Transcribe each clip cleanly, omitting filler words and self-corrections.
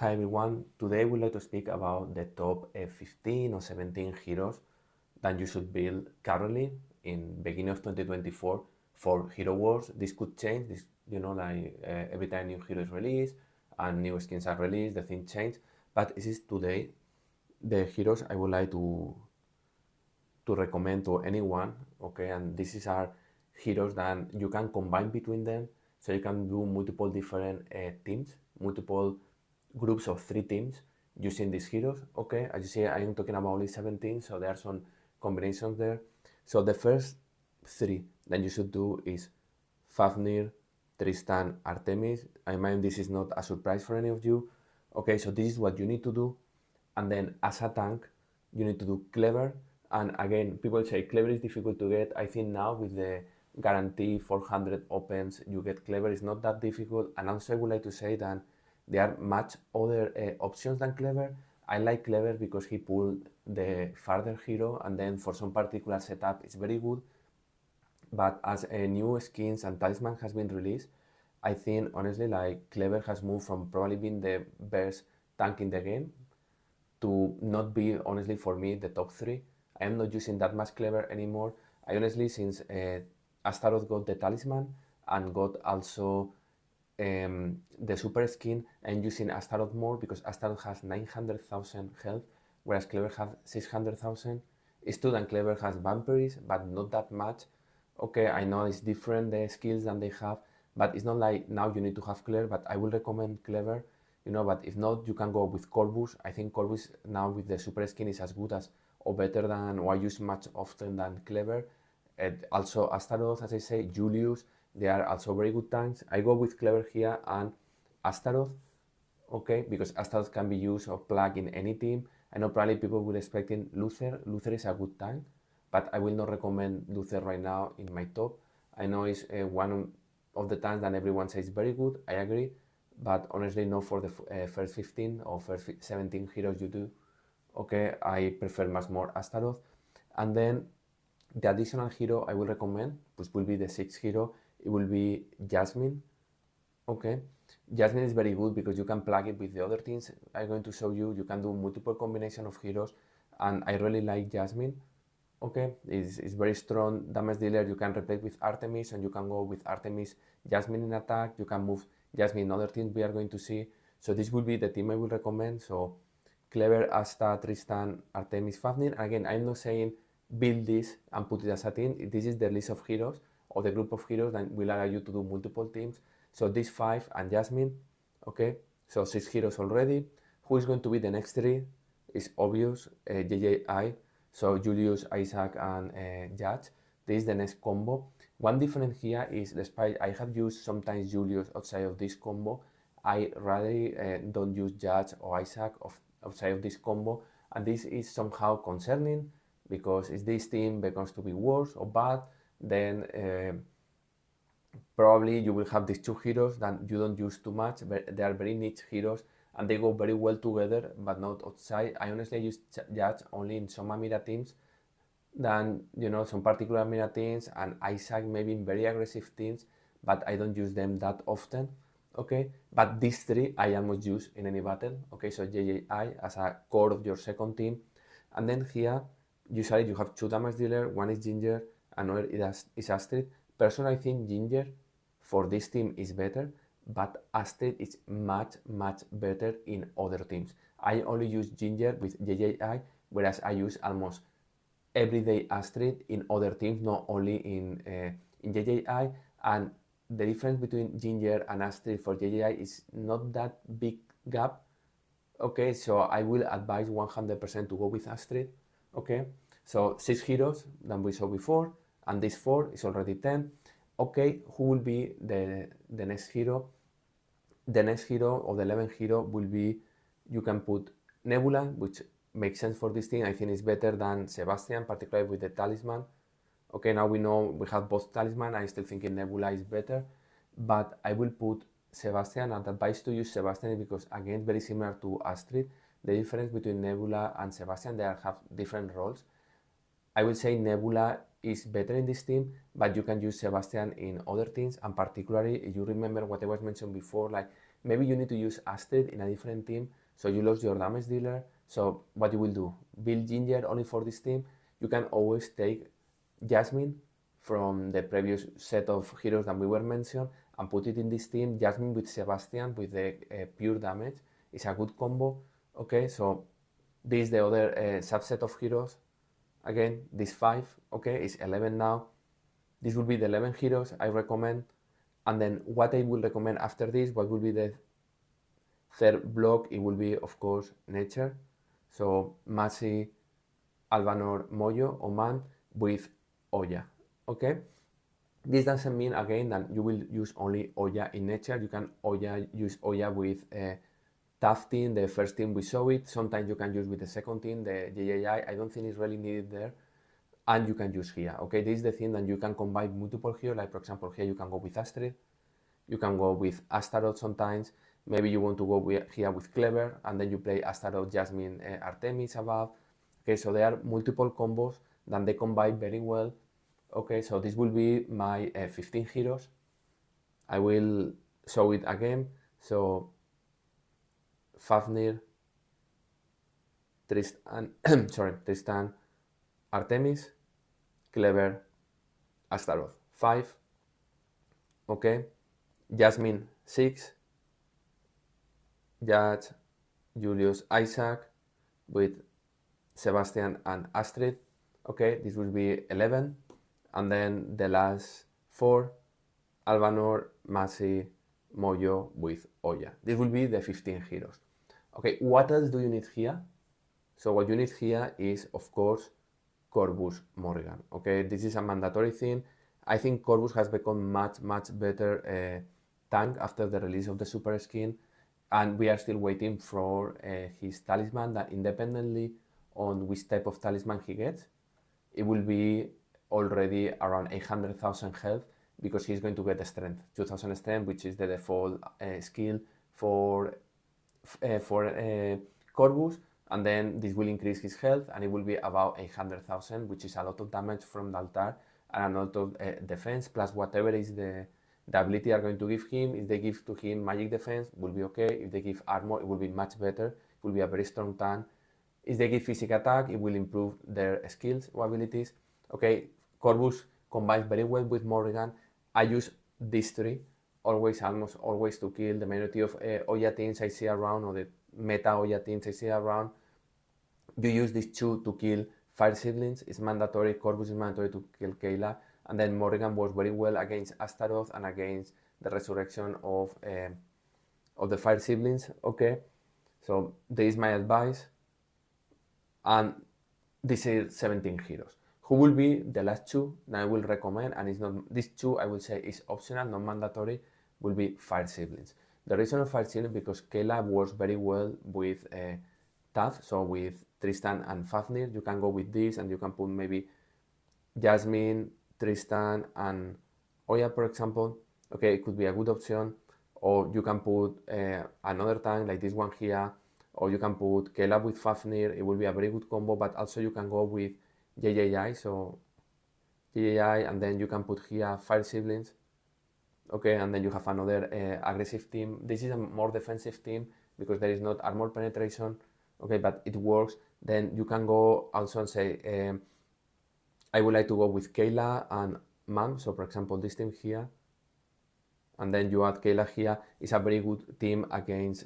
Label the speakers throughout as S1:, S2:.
S1: Hi everyone, today we'd like to speak about the top 15 or 17 heroes that you should build currently in beginning of 2024 for Hero Wars. This could change, every time new hero is released and new skins are released, the thing change. But this is today the heroes I would like to recommend to anyone, okay? And this is our heroes that you can combine between them, so you can do multiple different teams, multiple groups of 3 teams using these heroes, okay? As you see, I am talking about only 17, so there are some combinations there. So the first 3 that you should do is Fafnir, Tristan, Artemis. I imagine this is not a surprise for any of you. Okay, so this is what you need to do. And then as a tank, you need to do Clever. And again, people say Clever is difficult to get. I think now with the guarantee 400 opens, you get Clever. It's not that difficult. And also I would like to say that there are much other options than Clever. I like Clever because he pulled the farther hero, and then for some particular setup, it's very good. But as a new skins and talisman has been released, I think honestly like Clever has moved from probably being the best tank in the game to not be honestly for me the top 3. I am not using that much Clever anymore. I honestly, since Astaroth got the talisman and got also the super skin, I'm using Astaroth more because Astaroth has 900,000 health, whereas Clever has 600,000. It's true that Clever has vampiries, but not that much. Okay, I know it's different the skills than they have, but it's not like now you need to have Clever, but I will recommend Clever, but if not, you can go with Corvus. I think Corvus now with the super skin is as good as or better than, or I use much often than Clever. And also Astaroth, as I say, Julius, they are also very good tanks. I go with Clever here and Astaroth, okay, because Astaroth can be used or plugged in any team. I know probably people will expecting Luther. Luther is a good tank, but I will not recommend Luther right now in my top. I know it's one of the tanks that everyone says very good. I agree, but honestly, not for the first 15 or first 17 heroes you do. Okay, I prefer much more Astaroth. And then the additional hero I will recommend, which will be the 6th hero, it will be Jasmine. Okay, Jasmine is very good because you can plug it with the other things I'm going to show you. You can do multiple combination of heroes, and I really like Jasmine. Okay, it's very strong damage dealer. You can replace with Artemis, and you can go with Artemis, Jasmine in attack. You can move Jasmine in other things we are going to see. So this will be the team I will recommend. So Clever, Asta, Tristan, Artemis, Fafnir. Again, I'm not saying build this and put it as a team. This is the list of heroes or the group of heroes that will allow you to do multiple teams. So these 5 and Jasmine, okay? So 6 heroes already. Who is going to be the next 3? It's obvious, JJI. So Julius, Isaac, and Judge. This is the next combo. One difference here is, despite I have used sometimes Julius outside of this combo, I rather don't use Judge or Isaac outside of this combo, and this is somehow concerning because if this team becomes to be worse or bad, then probably you will have these 2 heroes that you don't use too much, but they are very niche heroes and they go very well together, but not outside. I honestly use Judge only in some Amira teams, than some particular Amira teams, and Isaac maybe in very aggressive teams, but I don't use them that often. Okay, but these 3 I almost use in any battle. Okay, so JJI as a core of your second team, and then here usually you have 2 damage dealer. One is Ginger, another is Astrid. Personally, I think Ginger for this team is better, but Astrid is much better in other teams. I only use Ginger with JJI, whereas I use almost everyday Astrid in other teams, not only in JJI. And the difference between Ginger and Astrid for JJI is not that big gap. Okay, so I will advise 100% to go with Astrid. Okay, so 6 heroes that we saw before, and this 4 is already 10. Okay, who will be the next hero? The next hero or the 11th hero will be, you can put Nebula, which makes sense for this thing. I think it's better than Sebastian, particularly with the talisman. Okay, now we know we have both talisman. I still think Nebula is better, but I will put Sebastian, and advice to use Sebastian because again, very similar to Astrid. The difference between Nebula and Sebastian, they have different roles. I will say Nebula is better in this team, but you can use Sebastian in other teams, and particularly if you remember what I was mentioning before, like maybe you need to use Astrid in a different team, so you lost your damage dealer. So what you will do, build Ginger only for this team. You can always take Jasmine from the previous set of heroes that we were mentioned and put it in this team. Jasmine with Sebastian with the pure damage is a good combo. Okay, so this is the other subset of heroes. Again, this 5, okay, is 11 now. This will be the 11 heroes I recommend. And then what I will recommend after this, what will be the third block? It will be, of course, nature. So Masi, Alvanor, Moyo, Oman with Oya, okay? This doesn't mean, again, that you will use only Oya in nature. You can use Oya with tough team, the first team we saw it. Sometimes you can use with the second team, the JJI. I don't think it's really needed there. And you can use here, okay? This is the thing that you can combine multiple here. Like, for example, here you can go with Astrid. You can go with Astaroth sometimes. Maybe you want to go here with Clever, and then you play Astaroth, Jasmine, Artemis above. Okay, so there are multiple combos that they combine very well. Okay, so this will be my 15 heroes. I will show it again. So Fafnir, Tristan, Tristan, Artemis, Clever, Astaroth, 5. Okay, Jasmine, 6. Judge, Julius, Isaac with Sebastian and Astrid. Okay, this will be 11. And then the last 4, Alvanor, Masi, Moyo with Oya. This will be the 15 heroes. Okay, what else do you need here? So what you need here is, of course, Corvus Morrigan. Okay, this is a mandatory thing. I think Corvus has become much better tank after the release of the super skin, and we are still waiting for his talisman, that independently on which type of talisman he gets, it will be already around 800,000 health, because he's going to get a strength, 2000 strength, which is the default skill for Corvus, and then this will increase his health, and it will be about 800,000, which is a lot of damage from the altar and a lot of defense, plus whatever is the ability are going to give him. If they give to him magic defense, will be okay. If they give armor, it will be much better. It will be a very strong tank. If they give physical attack, it will improve their skills or abilities. Okay, Corvus combines very well with Morrigan. I use these 3 almost always to kill the majority of Oya teams I see around, or the meta Oya teams I see around. You use these 2 to kill Fire Siblings. It's mandatory. Corvus is mandatory to kill Kayla. And then Morrigan works very well against Astaroth and against the resurrection of the Fire Siblings. Okay, so this is my advice. And this is 17 heroes. Who will be the last 2 that I will recommend? And it's not, these 2 I will say is optional, not mandatory, will be Fire Siblings. The reason of Fire Siblings, because Kayla works very well with Taff, so with Tristan and Fafnir. You can go with this, and you can put maybe Jasmine, Tristan, and Oya, for example. Okay, it could be a good option. Or you can put another tank like this one here, or you can put Kayla with Fafnir. It will be a very good combo. But also you can go with JJI, so JJI, and then you can put here Fire Siblings. Okay, and then you have another aggressive team. This is a more defensive team because there is not armor penetration. Okay, but it works. Then you can go also and say, I would like to go with Kayla and Mam. So for example, this team here, and then you add Kayla here. It's a very good team against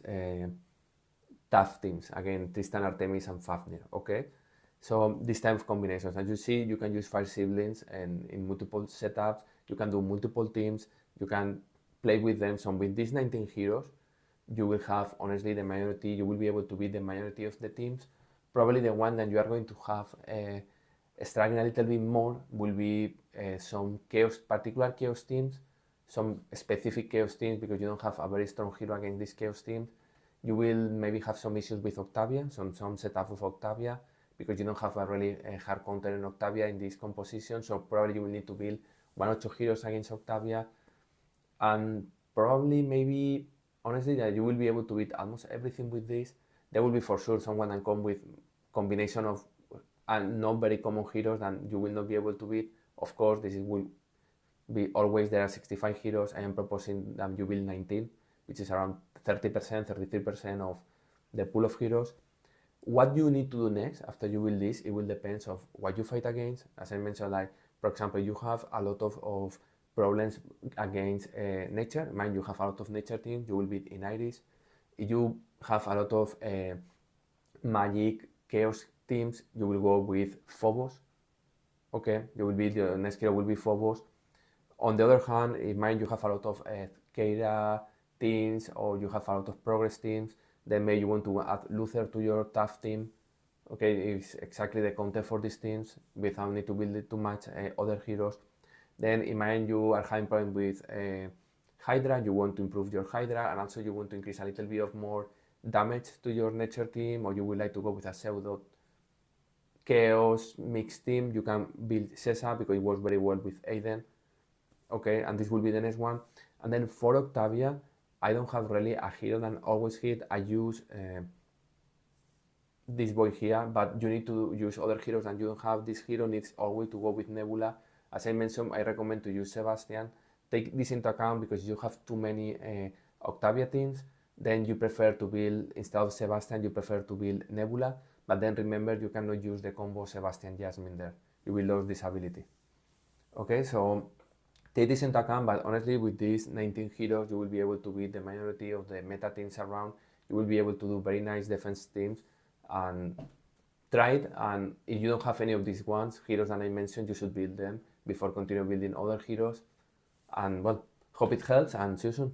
S1: tough teams, again, Tristan, Artemis, and Fafnir. Okay, so this type of combinations. As you see, you can use Fire Siblings and in multiple setups. You can do multiple teams. You can play with them. So with these 19 heroes, you will have, honestly, the majority. You will be able to beat the majority of the teams. Probably the one that you are going to have struggling a little bit more will be some chaos, particular chaos teams, some specific chaos teams, because you don't have a very strong hero against these chaos teams. You will maybe have some issues with Octavia, some setup of Octavia, because you don't have a really hard counter in Octavia in this composition. So probably you will need to build 1 or 2 heroes against Octavia, and probably maybe, honestly, that you will be able to beat almost everything with this. There will be for sure someone that come with combination of not very common heroes that you will not be able to beat. Of course, will be always there are 65 heroes. I am proposing that you build 19, which is around 30%, 33% of the pool of heroes. What you need to do next after you build this, it will depend of what you fight against. As I mentioned, like for example, you have a lot of problems against nature. Mind you have a lot of nature teams, you will beat in Iris. If you have a lot of magic chaos teams, you will go with Phobos. Okay, you will be the next hero will be Phobos. On the other hand, if mind you have a lot of Keira teams or you have a lot of progress teams, then maybe you want to add Luther to your tough team. Okay, it's exactly the content for these teams without need to build it too much other heroes. Then imagine you are having problem with Hydra, you want to improve your Hydra, and also you want to increase a little bit of more damage to your nature team, or you would like to go with a pseudo chaos mixed team. You can build Sessa because it works very well with Aiden. Okay, and this will be the next one. And then for Octavia, I don't have really a hero that always hit. I use this boy here, but you need to use other heroes and you don't have. This hero needs always to go with Nebula. As I mentioned, I recommend to use Sebastian. Take this into account because you have too many Octavia teams. Then you prefer to build, instead of Sebastian, you prefer to build Nebula. But then remember, you cannot use the combo Sebastian Jasmine there. You will lose this ability. Okay, so take this into account, but honestly, with these 19 heroes, you will be able to beat the majority of the meta teams around. You will be able to do very nice defense teams and try it. And if you don't have any of these ones, heroes that I mentioned, you should build them before continue building other heroes. And well, hope it helps and see you soon.